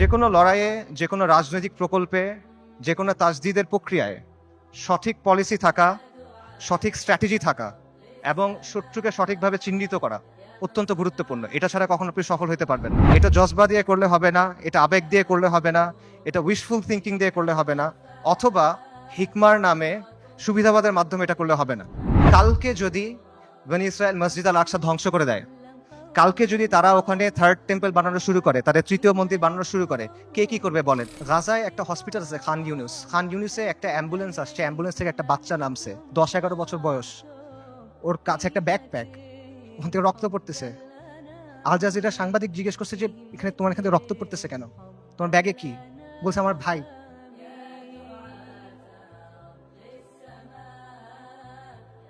যে কোনো লড়াইয়ে, যে কোনো রাজনৈতিক প্রকল্পে, যে কোনো তাজদিদের প্রক্রিয়ায় সঠিক পলিসি থাকা, সঠিক স্ট্র্যাটেজি থাকা এবং শত্রুকে সঠিকভাবে চিহ্নিত করা অত্যন্ত গুরুত্বপূর্ণ। এটা ছাড়া কখনো আপনি সফল হতে পারবেন না। এটা জজবা দিয়ে করলে হবে না, এটা আবেগ দিয়ে করলে হবে না, এটা উইশফুল থিঙ্কিং দিয়ে করলে হবে না, অথবা হিকমার নামে সুবিধাবাদের মাধ্যমে এটা করলে হবে না। কালকে যদি বনি ইসরায়েল মসজিদ আল আকসা ধ্বংস করে দেয়, কালকে যদি তারা ওখানে থার্ড টেম্পল বানানো শুরু করে, তাদের তৃতীয় মন্দির বানানো শুরু করে, কে কি করবে বলেন? গাজায় একটা হসপিটাল আছে খান ইউনুস, খান ইউনুসে একটা অ্যাম্বুলেন্স আসছে, অ্যাম্বুলেন্স থেকে একটা বাচ্চা নামছে, 10-11 বছর বয়স, ওর কাছে একটা ব্যাকপ্যাক, ওখান থেকে রক্ত পড়তেছে। আল জাজিরা সাংবাদিক জিজ্ঞেস করছে যে এখানে তোমার এখান থেকে রক্ত পড়তেছে কেন, তোমার ব্যাগে কি? বলছে আমার ভাই।